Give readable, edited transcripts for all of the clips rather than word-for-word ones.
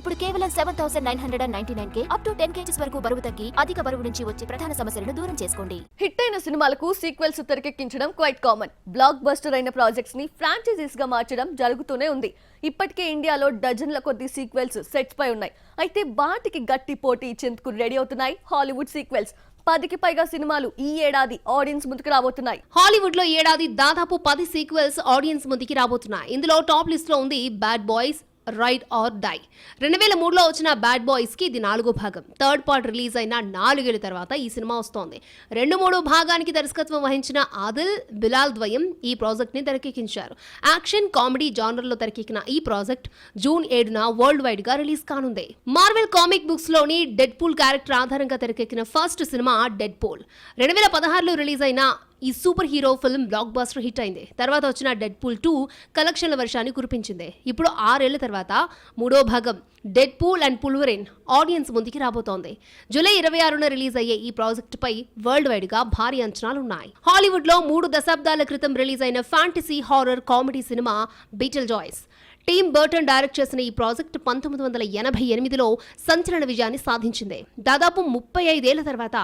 ఇప్పుడు కేవలం 7,999 up to 10 kgs వరకు బరువు తగ్గి అధిక బరువు నుంచి వచ్చే ప్రధాన సమస్యలను దూరం చేసుకోండి. హిట్ అయిన సినిమాలకు సీక్వెల్స్ తెరకెక్కించడం క్వైట్ కామన్. బ్లాక్ బస్టర్ అయిన ప్రాజెక్ట్స్ ని ఫ్రాంచైజీస్ గా మార్చడం జరుగుతూనే ఉంది. ఇప్పటికే ఇండియాలో డజన్ల కొద్ది సీక్వెల్స్ సెట్స్ పై ఉన్నాయి. అయితే వాటికి గట్టి పోటీ ఇచ్చేందుకు రెడీ అవుతున్నాయి హాలీవుడ్ సీక్వెల్స్. 10కి పైగా సినిమాలు ఈ ఏడాది ఆడియన్స్ ముందుకు రాబోతున్నాయి. హాలీవుడ్ లో ఏడాది దాదాపు 10 సీక్వెల్స్ ఆడియన్స్ ముందుకి రాబోతున్నాయి. ఇందులో టాప్ లిస్ట్ లో ఉంది Bad Boys Ride or Die. 2003లో వచ్చిన బ్యాడ్ బాయ్స్ కి ఇది 4వ భాగం. థర్డ్ పార్ట్ రిలీజ్ అయిన 4 ఏళ్ల తర్వాత ఈ సినిమా వస్తోంది. 2-3 భాగానికి దర్శకత్వం వహించిన ఆదిల్ బిలాల్ ద్వయం ఈ ప్రాజెక్ట్ ని తెరకెక్కించారు. యాక్షన్ కామెడీ జానర్ లో తెరకెక్కిన ఈ ప్రాజెక్ట్ జూన్ 7న వరల్డ్ వైడ్ గా రిలీజ్ కానుంది. మార్వెల్ కామిక్ బుక్స్ లోని డెడ్ పూల్ క్యారెక్టర్ ఆధారంగా తెరకెక్కిన ఫస్ట్ సినిమా డెడ్ పూల్. 2016లో రిలీజ్ అయిన ఈ superhero film blockbuster hit అయింది. తర్వాత వచ్చిన డెడ్ పూల్ 2 కలెక్షన్ల వర్షాన్ని కురిపించింది. ఇప్పుడు 6 ఏళ్ల తర్వాత 3వ భాగం డెడ్ పూల్ అండ్ పుల్వరిన్ ఆడియన్స్ ముందుకి రాబోతోంది. జూలై 26న రిలీజ్ అయ్యే ఈ ప్రాజెక్ట్ పై వరల్డ్ వైడ్ గా భారీ అంచనాలున్నాయి. హాలీవుడ్ లో 3 దశాబ్దాల క్రితం రిలీజ్ అయిన ఫ్యాంటసీ హారర్ కామెడీ సినిమా Beetlejuice. Tim Burton direct చేసిన ఈ ప్రాజెక్ట్ 1988లో సంచలన విజయాన్ని సాధించింది. దాదాపు 35 ఏళ్ల తర్వాత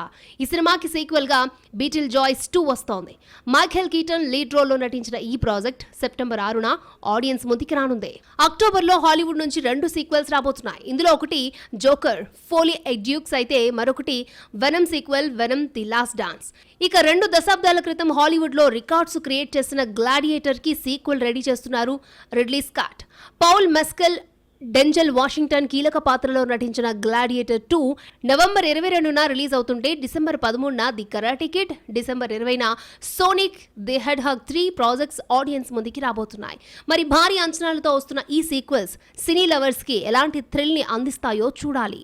ఈ సినిమాకి సీక్వెల్ గా బీటిల్ జాయ్స్ 2 వస్తోంది. మైఖేల్ కీటన్ లీడ్ రోల్ లో నటించిన ఈ ప్రాజెక్ట్ సెప్టెంబర్ 6న ఆడియన్స్ ముందుకి రానుంది. అక్టోబర్లో హాలీవుడ్ నుంచి 2 సీక్వెల్స్ రాబోతున్నాయి. ఇందులో ఒకటి జోకర్ ఫోలీ ఎడ్యూక్స్ అయితే మరొకటి Venom sequel Venom the Last Dance. ఇక 2 దశాబ్దాల క్రితం హాలీవుడ్ లో రికార్డ్స్ క్రియేట్ చేసిన గ్లాడియేటర్ కి సీక్వెల్ రెడీ చేస్తున్నారు Ridley Scott. Paul Mescal Denzel Washington కీలక పాత్రలో నటించిన గ్లాడియేటర్ 2 నవంబర్ 22న రిలీజ్ అవుతుంటే డిసెంబర్ 13న ది కరాటే కిడ్, డిసెంబర్ 20న Sonic the Hedgehog 3 projects audience ముందుకి రాబోతున్నాయి. మరి భారీ అంచనాలతో వస్తున్న ఈ సీక్వెల్స్ సినీ లవర్స్ కి ఎలాంటి థ్రిల్ ని అందిస్తాయో చూడాలి.